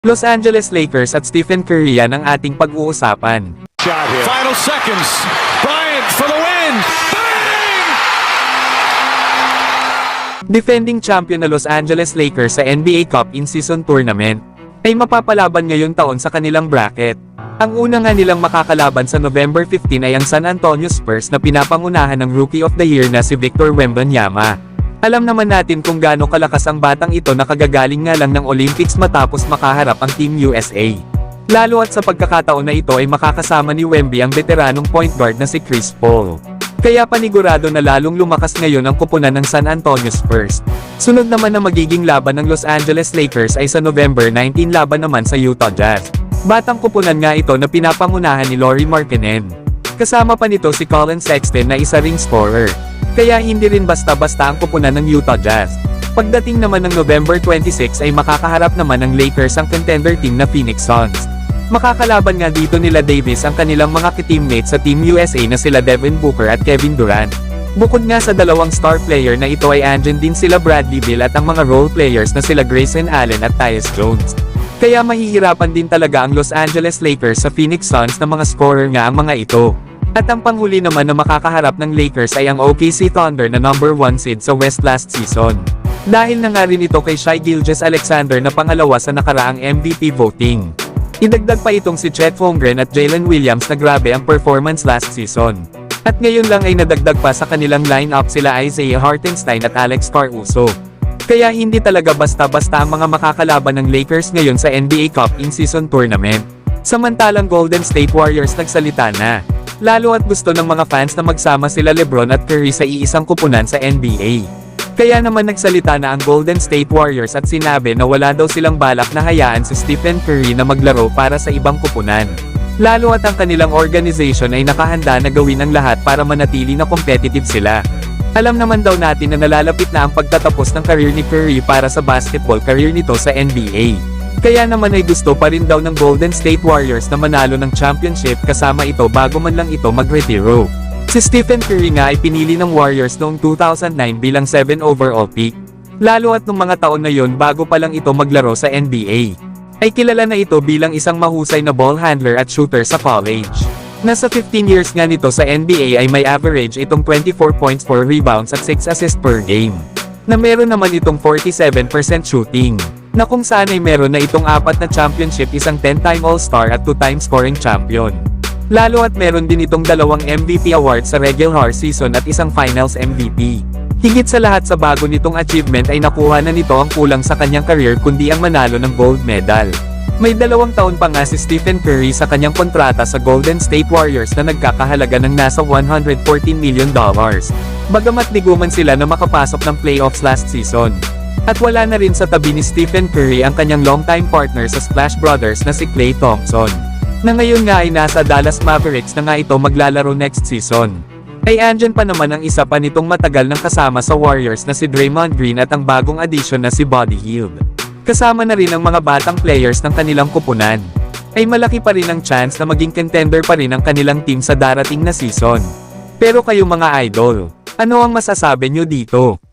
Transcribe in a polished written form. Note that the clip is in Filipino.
Los Angeles Lakers at Stephen Curry yan ang ating pag-uusapan. Final seconds. Bryant for the win. Bang! Defending champion na Los Angeles Lakers sa NBA Cup in-season tournament ay mapapalaban ngayong taon sa kanilang bracket. Ang una nga nilang makakalaban sa November 15 ay ang San Antonio Spurs na pinapangunahan ng Rookie of the Year na si Victor Wembanyama. Alam naman natin kung gaano kalakas ang batang ito na kagagaling nga lang ng Olympics matapos makaharap ang Team USA. Lalo at sa pagkakataon na ito ay makakasama ni Wemby ang veteranong point guard na si Chris Paul. Kaya panigurado na lalong lumakas ngayon ang kupunan ng San Antonio Spurs. Sunod naman na magiging laban ng Los Angeles Lakers ay sa November 19 laban naman sa Utah Jazz. Batang kupunan nga ito na pinapangunahan ni Lauri Markkanen. Kasama pa nito si Colin Sexton na isa ring scorer. Kaya hindi rin basta-basta ang kupunan ng Utah Jazz. Pagdating naman ng November 26 ay makakaharap naman ng Lakers ang contender team na Phoenix Suns. Makakalaban nga dito nila Davis ang kanilang mga ka-teammates sa Team USA na sila Devin Booker at Kevin Durant. Bukod nga sa dalawang star player na ito ay andyan din sila Bradley Beal at ang mga role players na sila Grayson Allen at Tyus Jones. Kaya mahihirapan din talaga ang Los Angeles Lakers sa Phoenix Suns na mga scorer nga ang mga ito. At ang panghuli naman na makakaharap ng Lakers ay ang OKC Thunder na number 1 seed sa West last season. Dahil na nga rin ito kay Shai Gilgeous-Alexander na pangalawa sa nakaraang MVP voting. Idagdag pa itong si Chet Holmgren at Jalen Williams na grabe ang performance last season. At ngayon lang ay nadagdag pa sa kanilang lineup sila Isaiah Hartenstein at Alex Caruso. Kaya hindi talaga basta-basta ang mga makakalaban ng Lakers ngayon sa NBA Cup in-season tournament. Samantalang Golden State Warriors nagsalita na. Lalo at gusto ng mga fans na magsama sila LeBron at Curry sa iisang kupunan sa NBA. Kaya naman nagsalita na ang Golden State Warriors at sinabi na wala daw silang balak na hayaan si Stephen Curry na maglaro para sa ibang kupunan. Lalo at ang kanilang organization ay nakahanda na gawin ang lahat para manatili na competitive sila. Alam naman daw natin na nalalapit na ang pagtatapos ng career ni Curry para sa basketball career nito sa NBA. Kaya naman ay gusto pa rin daw ng Golden State Warriors na manalo ng championship kasama ito bago man lang ito magretiro. Si Stephen Curry nga ay pinili ng Warriors noong 2009 bilang 7 overall pick. Lalo at nung mga taon na yon bago pa lang ito maglaro sa NBA. Ay kilala na ito bilang isang mahusay na ball handler at shooter sa college. Nasa 15 years nga nito sa NBA ay may average itong 24 points, 4 rebounds at 6 assists per game. Na meron naman itong 47% shooting. Na kung saan ay meron na itong 4 na championship, isang 10-time All-Star at 2-time scoring champion. Lalo at meron din itong 2 MVP awards sa regular season at isang finals MVP. Higit sa lahat sa bago nitong achievement ay nakuha na nito ang kulang sa kanyang career kundi ang manalo ng gold medal. May 2 taon pa nga si Stephen Curry sa kanyang kontrata sa Golden State Warriors na nagkakahalaga ng nasa $114 million. Bagamat diguman sila na makapasok ng playoffs last season. At wala na rin sa tabi ni Stephen Curry ang kanyang longtime partner sa Splash Brothers na si Klay Thompson. Na ngayon nga ay nasa Dallas Mavericks na nga ito maglalaro next season. Ay andyan pa naman ang isa pa nitong matagal nang kasama sa Warriors na si Draymond Green at ang bagong addition na si Buddy Hield. Kasama na rin ang mga batang players ng kanilang kupunan. Ay malaki pa rin ang chance na maging contender pa rin ang kanilang team sa darating na season. Pero kayo mga idol, ano ang masasabi nyo dito?